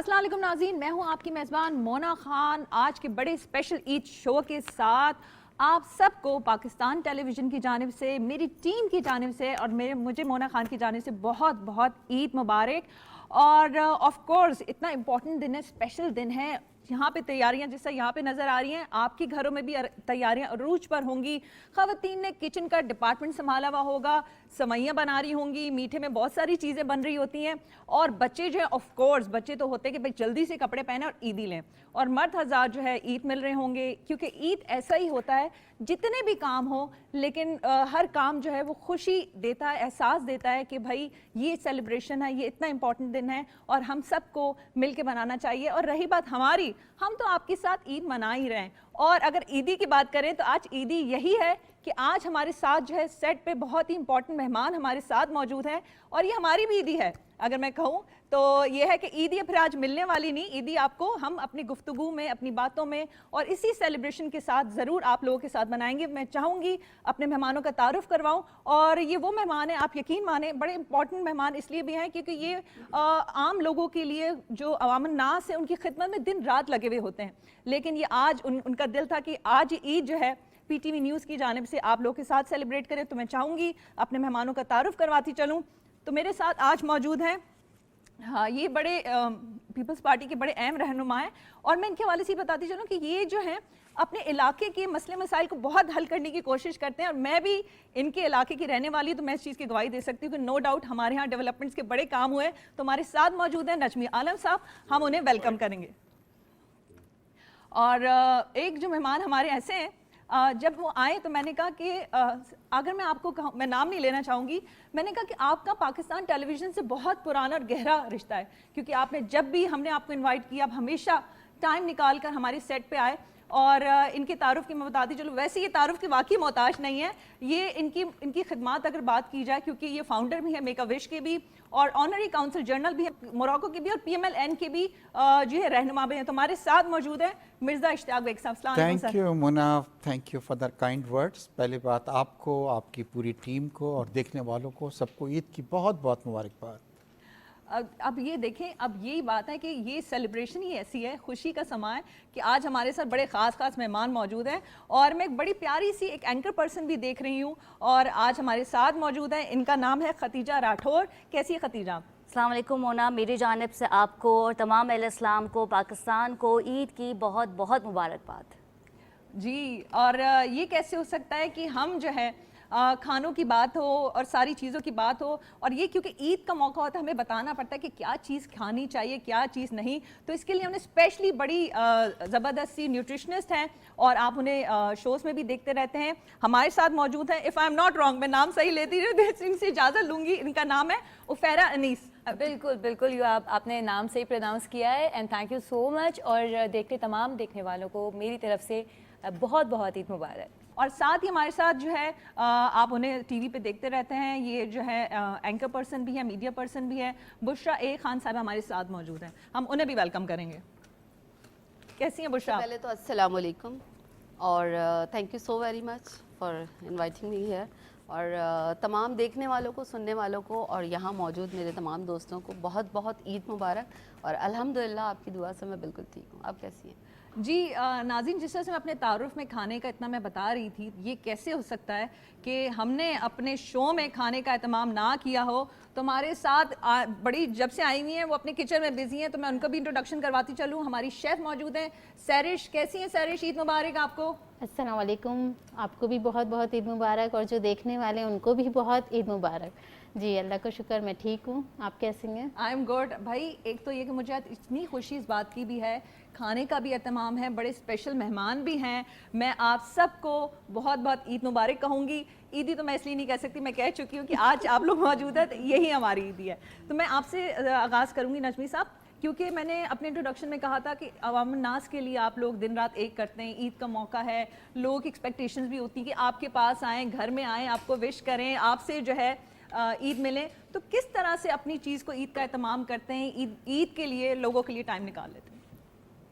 अस्सलाम वालेकुम नाज़रीन, मैं हूं आपकी मेज़बान मोना खान। आज के बड़े स्पेशल ईद शो के साथ आप सबको पाकिस्तान टेलीविज़न की जानिब से, मेरी टीम की जानिब से और मुझे मोना खान की जानिब से बहुत बहुत ईद मुबारक। और ऑफ कोर्स इतना इम्पॉर्टेंट दिन है, स्पेशल दिन है। यहाँ पे तैयारियाँ जैसा यहाँ पे नज़र आ रही हैं, आपके घरों में भी तैयारियाँ अरूज पर होंगी। ख़वातीन ने किचन का डिपार्टमेंट संभाला हुआ होगा, सवैयाँ बना रही होंगी, मीठे में बहुत सारी चीज़ें बन रही होती हैं। और बच्चे जो है ऑफ कोर्स बच्चे तो होते हैं कि भाई जल्दी से कपड़े पहने और ईदी लें। और मर्द हज़ार जो है ईद मिल रहे होंगे, क्योंकि ईद ऐसा ही होता है जितने भी काम हो, लेकिन हर काम जो है वो खुशी देता है, एहसास देता है कि भाई ये सेलिब्रेशन है, ये इतना इम्पॉर्टेंट दिन है और हम सबको मिल के मनाना चाहिए। और रही बात हमारी, हम तो आपके साथ ईद मना ही रहे हैं। और अगर ईदी की बात करें तो आज ईदी यही है कि आज हमारे साथ जो है सेट पे बहुत ही इंपॉर्टेंट मेहमान हमारे साथ मौजूद हैं और ये हमारी भी ईदी है। अगर मैं कहूँ तो ये है कि ईदी फिर आज मिलने वाली नहीं, ईदी आपको हम अपनी गुफ्तगू में, अपनी बातों में और इसी सेलिब्रेशन के साथ ज़रूर आप लोगों के साथ मनाएंगे। मैं चाहूँगी अपने मेहमानों का तारुफ करवाऊँ, और ये वो मेहमान हैं, आप यकीन माने बड़े इंपॉर्टेंट मेहमान इसलिए भी हैं क्योंकि ये आम लोगों के लिए जो अवामन नास है उनकी खिदमत में दिन रात लगे हुए होते हैं। लेकिन ये आज उनका दिल था कि आज ईद जो है PTV न्यूज़ की जानिब से आप लोगों के साथ सेलिब्रेट करें। तो मैं चाहूँगी अपने मेहमानों का तारुफ करवाती चलूँ। तो मेरे साथ आज मौजूद हैं, हाँ, ये बड़े पीपल्स पार्टी के बड़े अहम रहनुमा हैं। और मैं इनके हवाले से बताती चलूँ कि ये जो हैं अपने इलाके के मसले मसाइल को बहुत हल करने की कोशिश करते हैं। और मैं भी इनके इलाके की रहने वाली, तो मैं इस चीज़ की गवाही दे सकती हूँ कि नो डाउट हमारे यहाँ डेवलपमेंट्स के बड़े काम हुए। तो हमारे साथ मौजूद हैं नजमी आलम साहब, हम उन्हें वेलकम करेंगे। और एक जो मेहमान हमारे ऐसे हैं, जब वो आए तो मैंने कहा कि अगर मैं आपको कहूँ, मैं नाम नहीं लेना चाहूँगी, मैंने कहा कि आपका पाकिस्तान टेलीविज़न से बहुत पुराना और गहरा रिश्ता है, क्योंकि आपने जब भी हमने आपको इनवाइट किया, आप हमेशा टाइम निकाल कर हमारे सेट पे आए। और इनके तारुफ की मैं बताती चलो, वैसे ये तारुफ के वाकई मोहताज नहीं है, ये इनकी खिदमात अगर बात की जाए, क्योंकि ये फाउंडर भी है मेक अ विश के भी और ऑनरी काउंसिल जनरल भी है मोरक्को के भी और PMLN के भी जो है रहनुमा भी हैं। तो हमारे साथ मौजूद है मिर्ज़ा इश्तियाक बेग साहब। Thank you Muna, thank you for the kind words. पहली बात आपको, आपकी पूरी टीम को और देखने वालों को सबको ईद की बहुत बहुत मुबारकबाद। अब ये देखें, अब यही बात है कि ये सेलिब्रेशन ही ऐसी है, खुशी का समा है कि आज हमारे साथ बड़े ख़ास मेहमान मौजूद हैं। और मैं एक बड़ी प्यारी सी एक एंकर पर्सन भी देख रही हूँ और आज हमारे साथ मौजूद हैं। इनका नाम है खतीजा राठौर। कैसी है खतीजा? अस्सलाम वालेकुम मोना, मेरी जानिब से आपको और तमाम अहले इस्लाम को, पाकिस्तान को ईद की बहुत बहुत मुबारकबाद जी। और ये कैसे हो सकता है कि हम जो है खानों की बात हो और सारी चीज़ों की बात हो, और ये क्योंकि ईद का मौका होता है, हमें बताना पड़ता है कि क्या चीज़ खानी चाहिए, क्या चीज़ नहीं। तो इसके लिए हमने स्पेशली बड़ी ज़बरदस्त सी न्यूट्रिशनिस्ट हैं और आप उन्हें शोज़ में भी देखते रहते हैं, हमारे साथ मौजूद हैं। If I am not wrong, मैं नाम सही लेती हूँ, इनसे इजाज़त लूँगी। इनका नाम है उफैरा अनीस। बिल्कुल बिल्कुल, आपने नाम सही प्रोनाउंस किया है and thank you so much. और तमाम देखने वालों को मेरी तरफ से बहुत बहुत ईद मुबारक। और साथ ही हमारे साथ जो है आप उन्हें टीवी पे देखते रहते हैं, ये जो है एंकर पर्सन भी है, मीडिया पर्सन भी है, बुशरा ए खान साहब हमारे साथ मौजूद हैं, हम उन्हें भी वेलकम करेंगे। कैसी हैं बुशरा? पहले तो अस्सलाम वालेकुम और thank you so very much for inviting me here. और तमाम देखने वालों को, सुनने वालों को और यहाँ मौजूद मेरे तमाम दोस्तों को बहुत बहुत ईद मुबारक। और अल्हम्दुलिल्लाह आपकी दुआ से मैं बिल्कुल ठीक हूँ। आप कैसी हैं? जी नाज़रीन, जिस तरह से मैं अपने तारुफ में खाने का इतना मैं बता रही थी, ये कैसे हो सकता है कि हमने अपने शो में खाने का एहतमाम ना किया हो। तो हमारे साथ बड़ी जब से आई हुई हैं वो अपने किचन में बिजी हैं, तो मैं उनका भी इंट्रोडक्शन करवाती चलूँ। हमारी शेफ़ मौजूद हैं सैरिश। कैसी हैं सैरिश? ईद मुबारक आपको। अस्सलाम वालेकुम, आपको भी बहुत बहुत ईद मुबारक और जो देखने वाले हैं उनको भी बहुत ईद मुबारक। जी अल्लाह का शुक्र, मैं ठीक हूँ। आप कैसे हैं? आई एम गुड भाई। एक तो ये कि मुझे आज इतनी खुशी इस बात की भी है, खाने का भी एहतमाम है, बड़े स्पेशल मेहमान भी हैं। मैं आप सबको बहुत बहुत ईद मुबारक कहूँगी। ईदी तो मैं इसलिए नहीं कह सकती, मैं कह चुकी हूँ कि आज आप लोग मौजूद हैं, तो यही हमारी ईदी है। तो मैं आपसे आगाज़ करूँगी नजमी साहब, क्योंकि मैंने अपने इंट्रोडक्शन में कहा था कि अवाम नास के लिए आप लोग दिन रात एक करते हैं, ईद का मौका है, लोगों की एक्सपेक्टेशंस भी होती हैं कि आपके पास आएँ, घर में आएँ, आपको विश करें, आपसे जो है ईद मिलें। तो किस तरह से अपनी चीज़ को, ईद का एहतमाम करते हैं, ईद के लिए लोगों के लिए टाइम निकाल लेते हैं?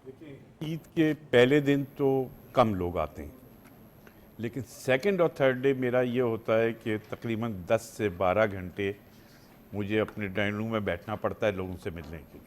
देखिए, ईद के पहले दिन तो कम लोग आते हैं, लेकिन सेकंड और थर्ड डे मेरा ये होता है कि तकरीबन 10 से 12 घंटे मुझे अपने ड्राइंग रूम में बैठना पड़ता है लोगों से मिलने के लिए।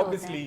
Obviously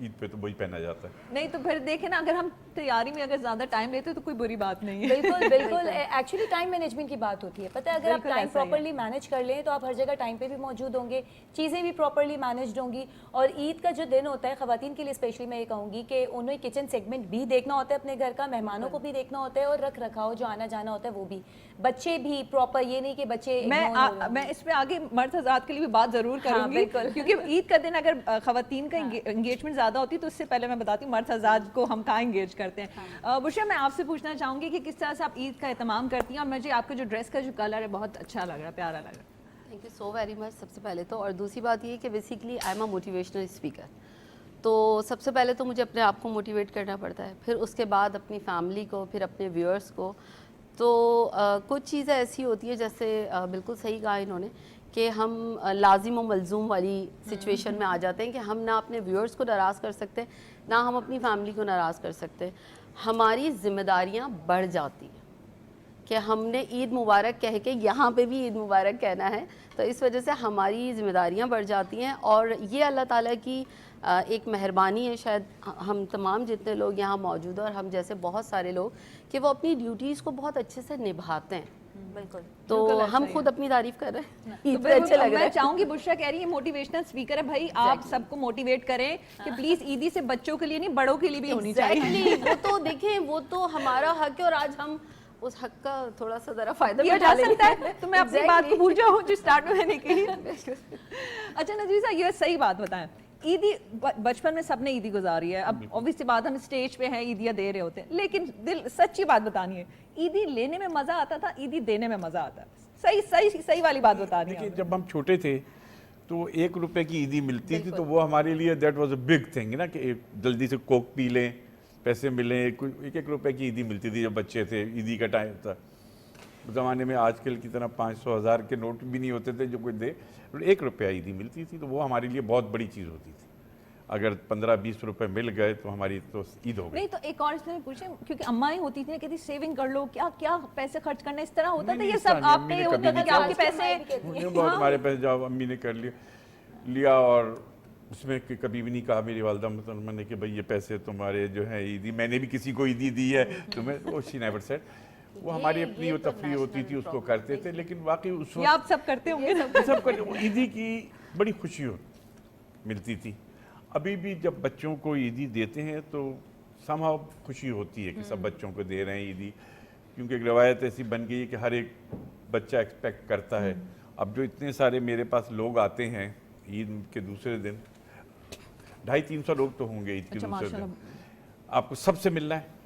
ईद पे तो वही पहना जाता है। नहीं तो फिर देखें ना, अगर हम तैयारी में अगर ज़्यादा टाइम लेते हैं तो कोई बुरी बात नहीं है। बिल्कुल बिल्कुल, एक्चुअली टाइम मैनेजमेंट की बात होती है। पता है, अगर आप बिल्कुल टाइम ऐसा ही है। प्रॉपर्ली मैनेज कर लें तो आप हर जगह टाइम पे भी मौजूद होंगे, चीज़ें भी प्रॉपर्ली मैनेज्ड होंगी। और ईद का जो दिन होता है ख़वातीन के लिए स्पेशली मैं ये कहूँगी कि उन्हें किचन सेगमेंट भी देखना होता है अपने घर का, मेहमानों को भी देखना होता है, और रख रखाव जो आना जाना होता है वो भी, बच्चे भी प्रॉपर, ये नहीं कि बच्चे मैं इस पे आगे मर्द हज़रात के लिए भी बात ज़रूर करूँगी, बिल्कुल। क्योंकि ईद का दिन अगर ख़वातीन का एंगेजमेंट ज़्यादा होती है तो उससे पहले मैं बताती हूँ मर्द हज़रात को हम कहाँ एंगेज करते हैं। बुशरा, मैं आपसे पूछना चाहूँगी कि किस तरह से आप ईद का एहतमाम करती हैं, और मुझे आपका जो ड्रेस का जो कलर है बहुत अच्छा लग रहा है, प्यारा लग रहा है। Thank you so very much सबसे पहले तो। और दूसरी बात ये कि basically I am a motivational speaker, तो सबसे पहले तो मुझे अपने आप को मोटिवेट करना पड़ता है, फिर उसके बाद अपनी फैमिली को, फिर अपने व्यूअर्स को। तो कुछ चीज़ें ऐसी होती है, जैसे बिल्कुल सही कहा इन्होंने कि हम लाजिम व मलजूम वाली सिचुएशन में आ जाते हैं कि हम ना अपने व्यूअर्स को नाराज़ कर सकते, ना हम अपनी फैमिली को नाराज़ कर सकते। हमारी ज़िम्मेदारियाँ बढ़ जाती हैं कि हमने ईद मुबारक कह के यहाँ पे भी ईद मुबारक कहना है, तो इस वजह से हमारी ज़िम्मेदारियाँ बढ़ जाती हैं। और ये अल्लाह ताला की एक मेहरबानी है, शायद हम तमाम जितने लोग यहाँ मौजूद हैं और हम जैसे बहुत सारे लोग, कि वो अपनी ड्यूटीज़ को बहुत अच्छे से निभाते हैं। बिल्कुल। तो बिल्कुल हम ऐसा खुद अपनी तारीफ कर रहे हैं, तो ईद पे फिर अच्छे लग रहे मैं हैं। चाहूंगी, बुशरा कह रही है मोटिवेशनल स्पीकर है भाई, आप सबको मोटिवेट करें कि प्लीज ईदी से बच्चों के लिए नहीं बड़ों के लिए भी होनी चाहिए। Exactly, वो तो देखें, वो तो हमारा हक है और आज हम उस हक का थोड़ा सा जरा फायदा किया भी जा उठा सकता लेंगे। है, तो मैं अपनी बात को भूल जाऊँ जो स्टार्ट में मैंने कही। अच्छा नजीसा, ये सही बात बताएं, ईदी बचपन में सबने ईदी गुजारी है, अब ऑब्वियसली बात हम स्टेज पे हैं, ईदियाँ दे रहे होते हैं, लेकिन दिल सच्ची बात बतानी है, ईदी लेने में मजा आता था, ईदी देने में मजा आता है। सही सही सही वाली बात बतानी है। देखिए, जब हम छोटे थे तो 1 रुपए की ईदी मिलती थी, तो वो हमारे लिए that was a big thing ना, कि जल्दी से कोक पी लें, पैसे मिलें। 1 रुपए की ईदी मिलती थी जब बच्चे थे, ईदी का टाइम था। उस ज़माने में आजकल की तरह 500 1000 के नोट भी नहीं होते थे जो कोई दे, 1 रुपया ईदी मिलती थी, तो वो हमारे लिए बहुत बड़ी चीज़ होती थी। अगर 15-20 रुपए मिल गए तो हमारी तो ईद हो गई। नहीं तो एक और इसमें पूछे, क्योंकि अम्मा ही होती थी कहती सेविंग कर लो, क्या क्या पैसे खर्च करना, इस तरह होता था, नहीं, ये इस सब तरह नहीं, आप अम्मी पे ने होता कभी था नहीं कि आपके पैसे उन्होंने बहुत हमारे पैसे जब अम्मी ने कर लिया और उसमें कभी भी नहीं कहा मेरी वालदा मुसलमान ने कि भाई ये पैसे तुम्हारे जो है ईदी, मैंने भी किसी को ईदी दी है तुम्हें, वो शी नेवर सेड। वो हमारी अपनी वो तफरी होती थी, उसको करते थे, लेकिन वाकई उस ये आप सब करते होंगे। सब ईदी की बड़ी खुशी मिलती थी। अभी भी जब बच्चों को ईदी देते हैं तो समहाउ खुशी होती है कि सब बच्चों को दे रहे हैं ईदी, क्योंकि एक रवायत ऐसी बन गई है कि हर एक बच्चा एक्सपेक्ट करता है। अब जो इतने सारे मेरे पास लोग आते हैं ईद के दूसरे दिन, 250-300 लोग तो होंगे ईद के दूसरे दिन, आपको सबसे मिलना है।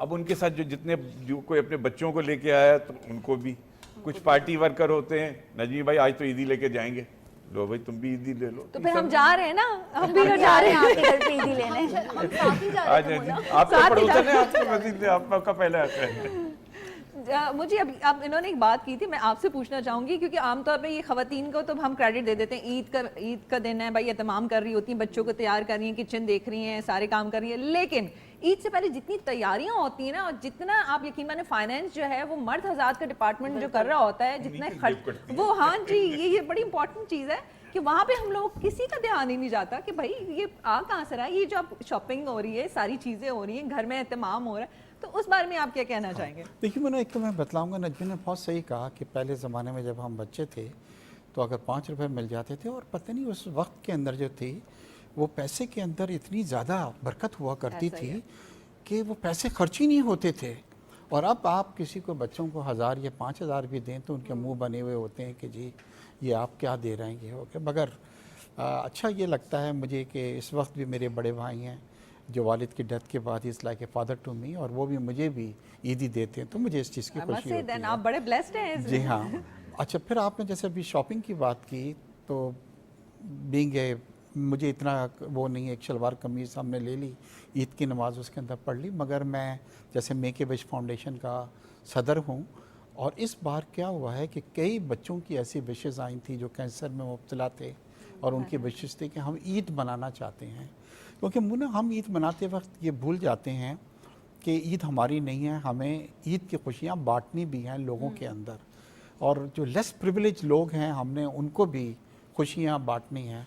अब उनके साथ जो कोई अपने बच्चों को लेके आया तो उनको भी, कुछ पार्टी वर्कर होते हैं, नजमी भाई आज तो ईदी लेके जाएंगे, लो भाई तुम भी ईदी ले लो। तो फिर हम जा रहे हैं ना, हम भी हम जा रहे हैं। आपके घर पे ईदी लेने। हम साथ ही जा आज रहे थे मोना। आपका पड़ोसन है, आपकी मस्जिद है, आपका पहले आता है। मुझे अब इन्होंने एक बात की थी, मैं आपसे पूछना चाहूंगी, क्योंकि आमतौर पे ये खवातीन को तो हम क्रेडिट दे देते हैं, ईद का दिन है भाई, एहतमाम कर रही होती हैं, बच्चों को तैयार कर रही हैं, किचन देख रही हैं, सारे काम कर रही हैं, लेकिन ईद से पहले जितनी तैयारियां होती हैं ना, और जितना आप यकीन माने फाइनेंस जो है वो मर्द हज़ात का डिपार्टमेंट जो कर रहा होता है, जितना खर्च वो, हाँ जी, ये बड़ी इंपॉर्टेंट चीज़ है कि वहाँ पे हम लोग किसी का ध्यान ही नहीं जाता कि भाई ये आ कहाँ से रहा है, ये जो आप शॉपिंग हो रही है, सारी चीज़ें हो रही हैं, घर में एहतमाम हो रहा है, तो उस बारे में आप क्या कहना चाहेंगे? देखिए मैंने एक तो मैं बतलाऊंगा, नजमी ने बहुत सही कहा कि पहले ज़माने में जब हम बच्चे थे तो अगर 5 रुपए मिल जाते थे, और पता नहीं उस वक्त के अंदर जो थी वो पैसे के अंदर इतनी ज़्यादा बरकत हुआ करती थी कि वो पैसे खर्च ही नहीं होते थे। और अब आप किसी को बच्चों को 1000 या 5000 भी दें तो उनके मुंह बने हुए होते हैं कि जी ये आप क्या दे रहे हैं, ये हो गया। मगर अच्छा ये लगता है मुझे कि इस वक्त भी मेरे बड़े भाई हैं जो वालिद की डेथ के बाद is like a father to me, और वो भी मुझे भी ईदी देते हैं, तो मुझे इस चीज़ की खुशी होती है। आप बड़े ब्लेस्ड हैं। जी हाँ। अच्छा, फिर आपने जैसे अभी शॉपिंग की बात की, तो बीइंग ए मुझे इतना वो नहीं है, एक शलवार कमीज़ हमने ले ली, ईद की नमाज़ उसके अंदर पढ़ ली, मगर मैं जैसे मेक ए विश फाउंडेशन का सदर हूँ, और इस बार क्या हुआ है कि कई बच्चों की ऐसी विशेज़ आई थी जो कैंसर में मुब्तला थे, और उनकी विशेज़ थी कि हम ईद मनाना चाहते हैं, क्योंकि मुन्ना हम ईद मनाते वक्त ये भूल जाते हैं कि ईद हमारी नहीं है, हमें ईद की खुशियाँ बांटनी भी हैं लोगों के अंदर, और जो लेस प्रिविलेज लोग हैं हमने उनको भी खुशियाँ बांटनी हैं।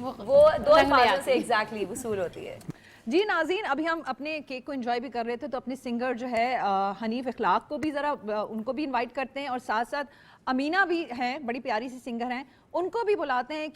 वो 2 रंग ले अल्फाजों आती से एग्जैक्टली वसूल होती है। जी नाज़रीन, अभी हम अपने केक को एंजॉय भी कर रहे थे, तो अपने सिंगर जो है हनीफ इखलाक को भी ज़रा उनको भी इनवाइट करते हैं, और साथ साथ अमीना भी हैं, बड़ी प्यारी सी सिंगर हैं, उनको भी बुलाते हैं।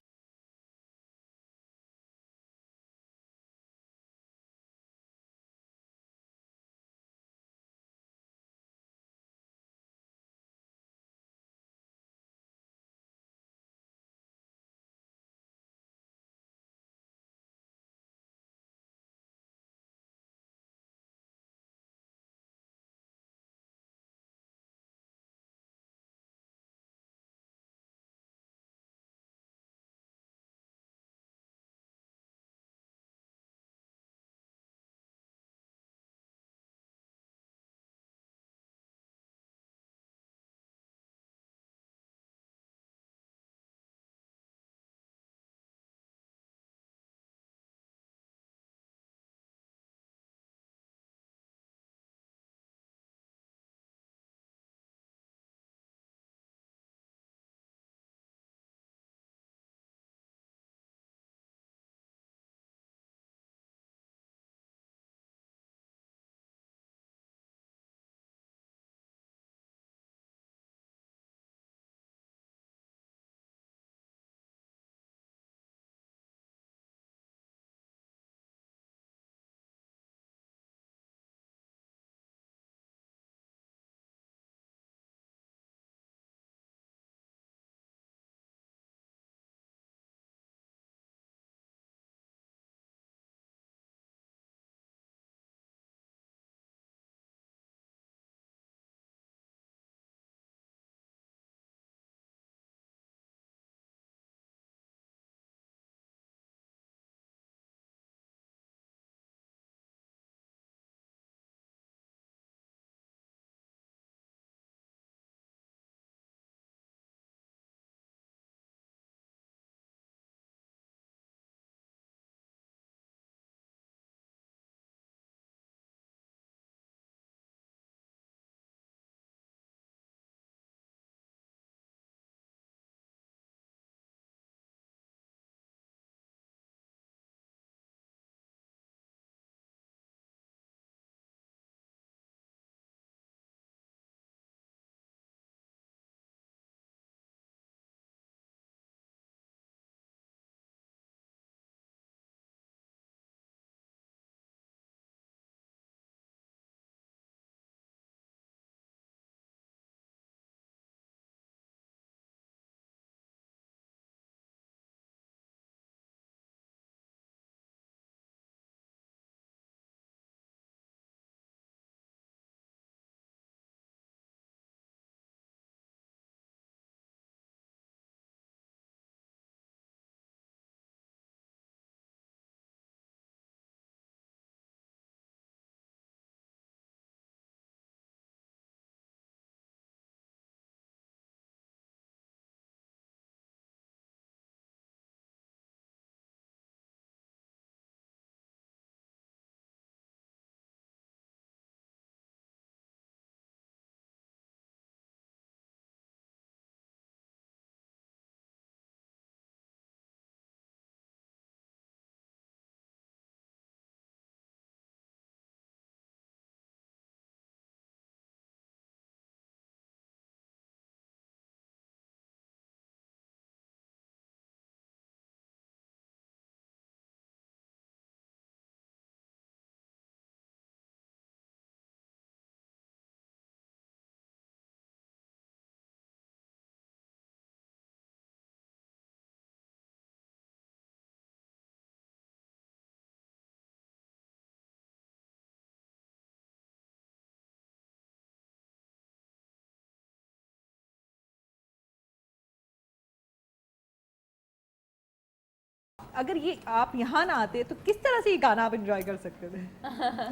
अगर ये आप यहाँ ना आते तो किस तरह से ये गाना आप एंजॉय कर सकते थे?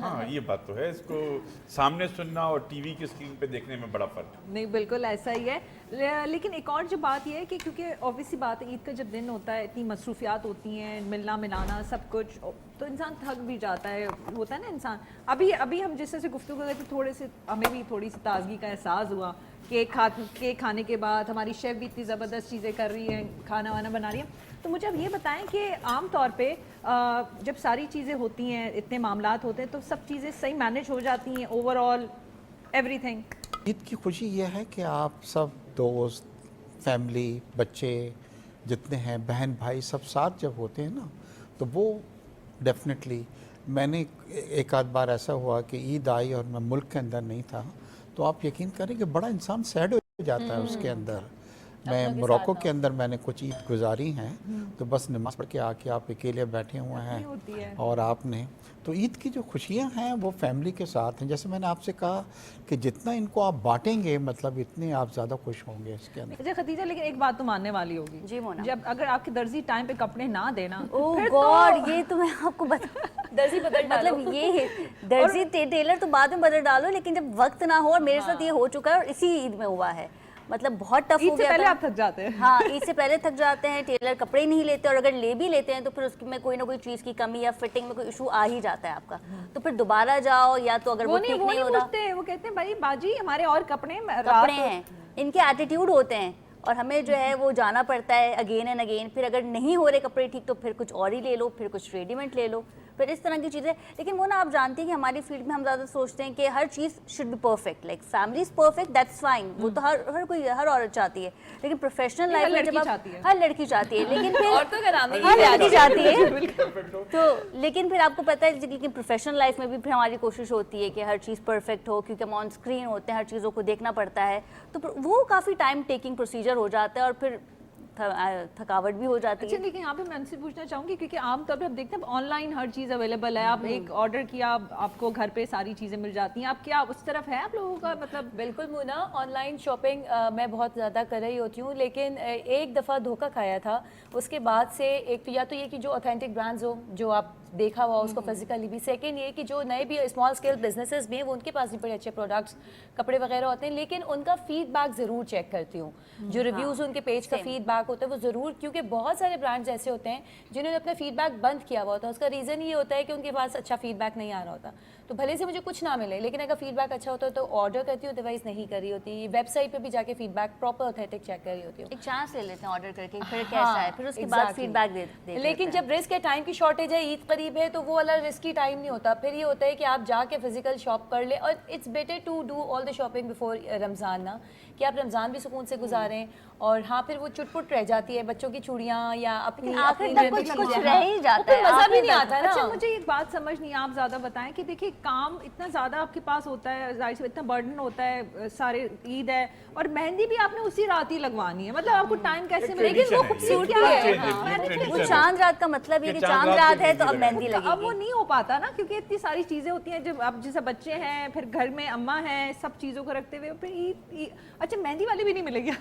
हाँ ये बात तो है, इसको सामने सुनना और टीवी की स्क्रीन पे देखने में बड़ा फर्क है। नहीं बिल्कुल ऐसा ही है। लेकिन एक और जो बात ये है कि क्योंकि ऑब्वियसली बात है, ईद का जब दिन होता है इतनी मसरूफियात होती हैं, मिलना मिलाना सब कुछ, तो इंसान थक भी जाता है, होता है ना इंसान। अभी हम जिस तरह से गुफ्तगू कर रहे थे, थोड़े से हमें भी थोड़ी सी ताजगी का एहसास हुआ केक खाने के बाद हमारी शेफ़ भी इतनी ज़बरदस्त चीज़ें कर रही हैं, खाना वाना बना रही हैं। तो मुझे अब ये बताएं कि आम तौर पे जब सारी चीज़ें होती हैं, इतने मामलात होते हैं, तो सब चीज़ें सही मैनेज हो जाती हैं ओवरऑल एवरीथिंग? ईद की खुशी ये है कि आप सब दोस्त, फैमिली, बच्चे जितने हैं, बहन भाई सब साथ जब होते हैं ना, तो वो डेफिनेटली, मैंने एक आध बार ऐसा हुआ कि ईद आई और मैं मुल्क के अंदर नहीं था, तो आप यकीन करें कि बड़ा इंसान सैड हो जाता है उसके अंदर। मैं मोरक्को के अंदर मैंने कुछ ईद गुजारी हैं, तो बस नमाज पढ़ के आके आप अकेले बैठे हुए हैं और आपने, तो ईद की जो खुशियां हैं वो फैमिली के साथ हैं। जैसे मैंने आपसे कहा कि जितना इनको आप बांटेंगे, मतलब इतने आप ज़्यादा खुश होंगे इसके अंदर। अच्छा खदीजा, लेकिन एक बात तो मानने वाली होगी जी मोना। जब अगर आपकी दर्जी टाइम पे कपड़े ना देना, ओह फिर गॉड, ये तो मैं आपको बता दर्जी बदल डालो। मतलब ये दर्जी टेलर तो बाद में बदल डालो, लेकिन जब वक्त ना हो, और मेरे साथ ये हो चुका है और इसी ईद में हुआ है, मतलब बहुत टफ हो ईद से गया पहले था। आप थक जाते हैं। हाँ, ईद से पहले थक जाते हैं, टेलर कपड़े नहीं लेते, और अगर ले भी लेते हैं तो फिर उसमें कोई ना कोई चीज़ की कमी या फिटिंग में कोई इशू आ ही जाता है आपका, तो फिर दोबारा जाओ, या तो अगर वो ठीक नहीं हो रहा, पूछते, वो कहते हैं भाई बाजी हमारे और कपड़े हैं, इनके एटीट्यूड होते हैं, और हमें जो है वो जाना पड़ता है अगेन एंड अगेन। फिर अगर नहीं हो रहे कपड़े ठीक, तो फिर कुछ और ही ले लो, फिर कुछ रेडीमेड ले लो, फिर इस तरह की चीज़ें। लेकिन वो ना, आप जानती हैं कि हमारी फील्ड में हम ज़्यादा सोचते हैं कि हर चीज़ should be perfect, like family is perfect, that's fine, वो तो हर औरत चाहती है, लेकिन प्रोफेशनल लाइफ में जब हर लड़की चाहती है, लेकिन फिर औरतों का नाम हर लड़की चाहती है तो, लेकिन फिर आपको पता है, लेकिन प्रोफेशनल लाइफ में भी फिर हमारी कोशिश होती है कि हर चीज़ परफेक्ट हो, क्योंकि हम ऑन स्क्रीन होते हैं, हर चीज़ों को देखना पड़ता है, तो वो काफ़ी टाइम टेकिंग प्रोसीजर हो जाता है, और फिर थकावट भी हो जाती अच्छा, है। लेकिन यहाँ पे मैं उनसे पूछना चाहूँगी, क्योंकि आमतौर पे आप देखते हैं ऑनलाइन हर चीज़ अवेलेबल है, आप एक ऑर्डर किया, आपको घर पे सारी चीज़ें मिल जाती हैं, आप क्या उस तरफ है आप लोगों का? मतलब बिल्कुल मुना, ऑनलाइन शॉपिंग मैं बहुत ज़्यादा कर रही होती हूँ, लेकिन एक दफ़ा धोखा खाया था। उसके बाद से एक तो या तो ये कि जो ऑथेंटिक ब्रांड्स हो, जो आप देखा हुआ उसको फिजिकली भी, सेकंड ये कि जो नए भी स्मॉल स्केल बिजनेसेस भी हैं, वो उनके पास भी बड़े अच्छे प्रोडक्ट्स, कपड़े वगैरह होते हैं, लेकिन उनका फीडबैक ज़रूर चेक करती हूँ। जो रिव्यूज़ उनके पेज का फीडबैक होता है वो ज़रूर, क्योंकि बहुत सारे ब्रांड्स ऐसे होते हैं जिन्होंने अपना फीडबैक बंद किया हुआ होता है। उसका रीज़न ये होता है कि उनके पास अच्छा फीडबैक नहीं आ रहा होता, तो भले से मुझे कुछ ना मिले, लेकिन अगर फीडबैक अच्छा होता है तो ऑर्डर करती हूँ, अदरवाइज नहीं करी होती। वेबसाइट पे भी जाके फीडबैक प्रॉपर ऑथेंटिक चेक करी होती हूँ। एक चांस ले लेते हैं ऑर्डर करके, फिर कैसा है, फिर उसके बाद फीडबैक दे लेकिन जब रिस्क है, टाइम की शॉर्टेज है, ईद करीब है, तो वो वाला रिस्की टाइम नहीं होता। फिर ये होता है कि आप जाके फिजिकल शॉप कर ले, और it's better to do all the shopping before Ramzan ना, कि आप रमज़ान भी सुकून से गुजारें। और हाँ, फिर वो चुटपुट रह जाती है, बच्चों की चूड़ियाँ या अपनी आखिर तक कुछ रह ही जाता है, मज़ा भी नहीं आता ना। अच्छा, मुझे एक बात समझ नहीं, आप ज़्यादा बताएं कि देखिए काम इतना ज़्यादा आपके पास होता है, जाहिर से इतना बर्डन होता है, सारे ईद है और मेहंदी भी आपने उसी रात ही लगवानी है, मतलब आपको टाइम कैसे मिले? लेकिन वो खूबसूरती है, वो चांद रात का मतलब ये कि चांद रात है तो अब मेहंदी लगेगी। अब वो नहीं हो पाता ना, क्योंकि इतनी सारी चीज़ें होती हैं, जब अब जैसे बच्चे हैं, फिर घर में अम्मा हैं, सब चीज़ों को रखते हुए फिर ईद। अच्छा, मेहंदी वाली भी नहीं मिलेगी?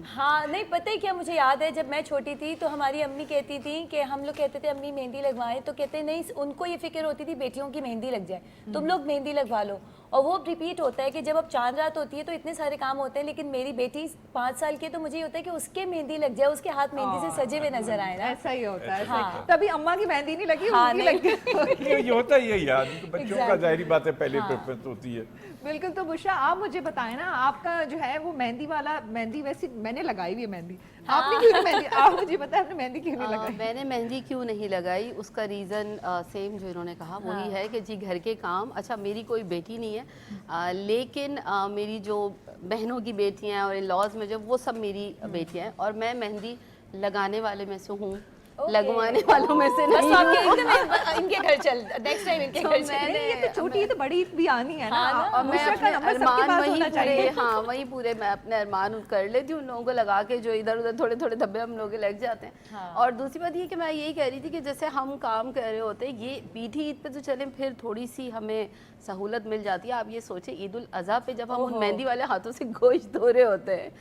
हाँ, नहीं पता है क्या, मुझे याद है जब मैं छोटी थी तो हमारी अम्मी कहती थी कि हम लोग कहते थे अम्मी मेहंदी लगवाएं, तो कहते नहीं, उनको ये फिक्र होती थी बेटियों की मेहंदी लग जाए, तुम लोग मेहंदी लगवा लो। और वो रिपीट होता है कि जब अब चांद रात होती है तो इतने सारे काम होते हैं, लेकिन मेरी बेटी 5 साल की है, तो मुझे ये होता है कि उसके मेहंदी लग जाए, उसके हाथ मेहंदी से सजे हुए नजर आए ना। ऐसा ही होता है। हाँ। तभी अम्मा की मेहंदी नहीं लगी, हाँ, उनकी लगी। ये होता ही है यार, बच्चों का जाहिर बात है पहले प्रेफरेंस होती है। बिल्कुल। तो बुशरा, आप मुझे बताएं ना, आपका जो है वो मेहंदी वाला, मेहंदी वैसे मैंने लगाई हुई है मेहंदी, आपने क्यों नहीं मेहंदी, आप मुझे बताएं आपने मेहंदी क्यों नहीं लगाई? मैंने मेहंदी क्यों नहीं लगाई, उसका रीज़न सेम जो इन्होंने कहा वही है कि जी घर के काम। अच्छा, मेरी कोई बेटी नहीं है, लेकिन मेरी जो बहनों की बेटियां हैं और इन लॉज में जो, वो सब मेरी बेटियां हैं, और मैं मेहंदी लगाने वाले में से हूँ, लगवाने वालों में से नहीं। इनके घर चल, नेक्स्ट टाइम इनके घर चल। ये तो छोटी है, तो बड़ी भी आनी है ना। और मैं अपने अरमान वही पूरे, चाहिए। हाँ वही पूरे मैं अपने अरमान कर लेती हूँ उन लोगों को लगा के, जो इधर उधर थोड़े थोड़े धब्बे हम लोग के लग जाते हैं। और दूसरी बात ये कि मैं यही कह रही थी कि जैसे हम काम कर रहे होते हैं, ये मीठी ईद पे तो चलें, फिर थोड़ी सी हमें सहूलत मिल जाती है। आप ये सोचें, ईद उल अज़हा पे जब हम उन मेहंदी वाले हाथों से गोश्त धो रहे होते हैं,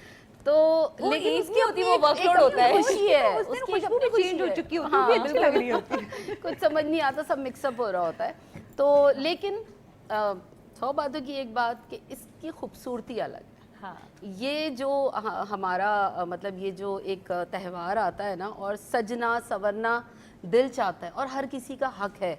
तो लेकिन इसकी होती है, वो वर्कलोड होता है, खुशी है, उसकी खुशबू भी चेंज हो चुकी होती है, अच्छी लग रही होती है। कुछ समझ नहीं आता, सब मिक्सअप हो रहा होता है। तो लेकिन 100 बातों की एक बात कि इसकी खूबसूरती अलग है। हाँ, ये जो हमारा मतलब ये जो एक त्यौहार आता है ना, और सजना सवरना दिल चाहता है, और हर किसी का हक है,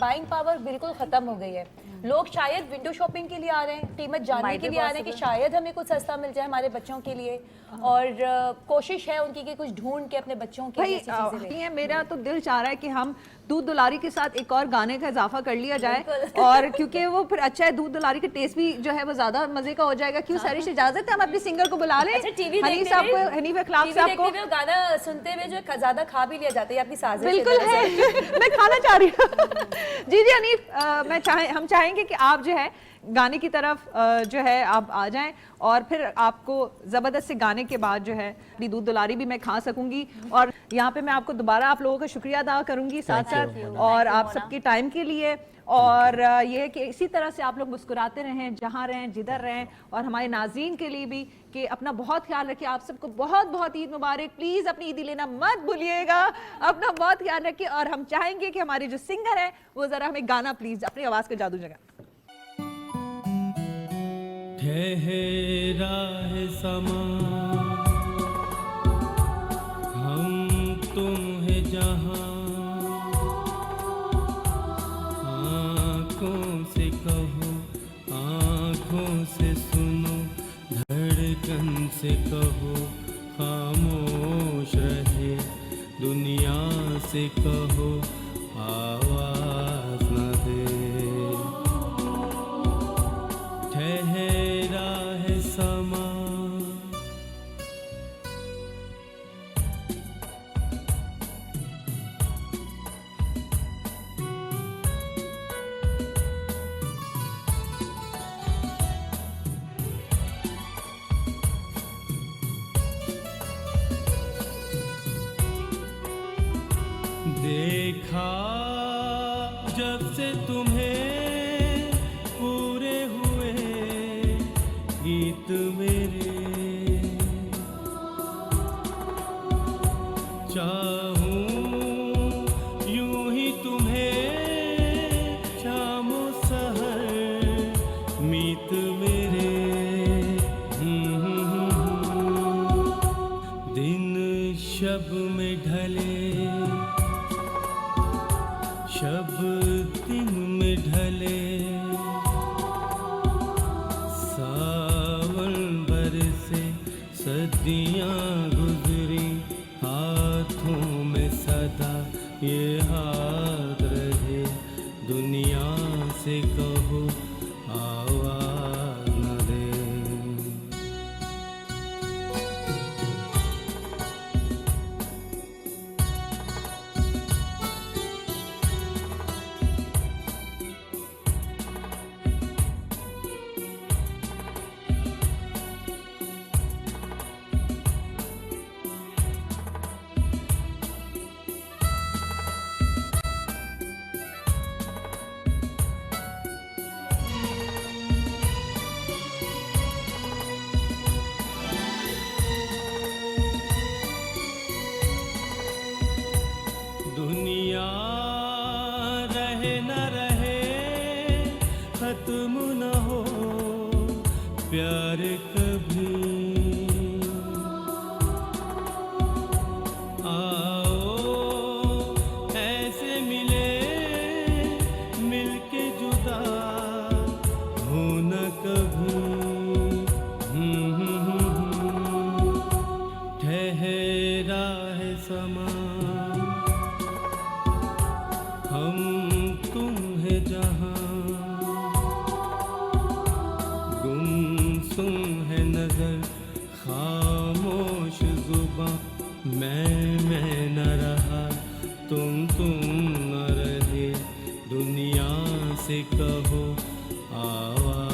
बाइंग पावर बिल्कुल ख़त्म हो गई है। लोग शायद विंडो शॉपिंग के लिए आ रहे हैं, कीमत जानने के लिए आ रहे हैं कि शायद हमें कुछ सस्ता मिल जाए हमारे बच्चों के लिए, और कोशिश है उनकी कि कुछ ढूंढ के अपने बच्चों के लिए ऐसी चीज़ें लें। भाई मेरा तो दिल चाह रहा है कि हम दूध दुलारी के साथ एक और गाने का इजाफा कर लिया जाए, और क्योंकि वो फिर अच्छा है, दूध दुलारी का टेस्ट भी जो है वो ज्यादा मजे का हो जाएगा। क्यों सारिश, इजाजत है हम अपने सिंगर को बुला लें, अच्छा, टीवी हनीफ साहब को, हनीफ अखलाक साहब को। गाना सुनते हुए जो ज्यादा खा भी लिया जाता है, ये आपकी साजिश बिल्कुल है, मैं खाना चाह रही हूँ। जी जी हनीफ, हम चाहेंगे कि आप जो है गाने की तरफ जो है आप आ जाएं, और फिर आपको ज़बरदस्त से गाने के बाद जो है दूध दुलारी भी मैं खा सकूंगी। और यहाँ पे मैं आपको दोबारा आप लोगों का शुक्रिया अदा करूंगी साथ साथ, और आप सबके टाइम के लिए। और ये है कि इसी तरह से आप लोग मुस्कुराते रहें जहाँ रहें जिधर रहें, और हमारे नाज़रीन के लिए भी कि अपना बहुत ख्याल रखिए। आप सबको बहुत बहुत ईद मुबारक। प्लीज़ अपनी ईदी लेना मत भूलिएगा, अपना बहुत ख्याल रखिए। और हम चाहेंगे कि हमारे जो सिंगर है वो ज़रा हमें गाना प्लीज़ अपनी आवाज़ का जादू जगा। ठहरा है समा, हम तुम है जहाँ, आँखों से कहो आँखों से सुनो, धड़कन से कहो खामोश रहे, दुनिया से कहो आवाज़ न दे। ठहरा है समा, देखा जब से तुम्हें पूरे हुए गीत मेरे, चाहूं यूं ही तुम्हें शामो सहर मीत मेरे। दिन शब में ढले, शब दिन में ढले, सावन बरसे सदियाँ गुजरी, हाथों में सदा ये हाथ रहे, दुनिया से कहो आवाज़ न दे। दुनिया रहे न रहे, खत्म न हो प्यार कभी, आओ ऐसे मिले मिलके जुदा हो न कभी। ठहरा है समा, हम तुम है जहाँ, गुमसुम है नजर खामोश जुबां, मैं न रहा तुम न रहे, दुनिया से कहो आवाज़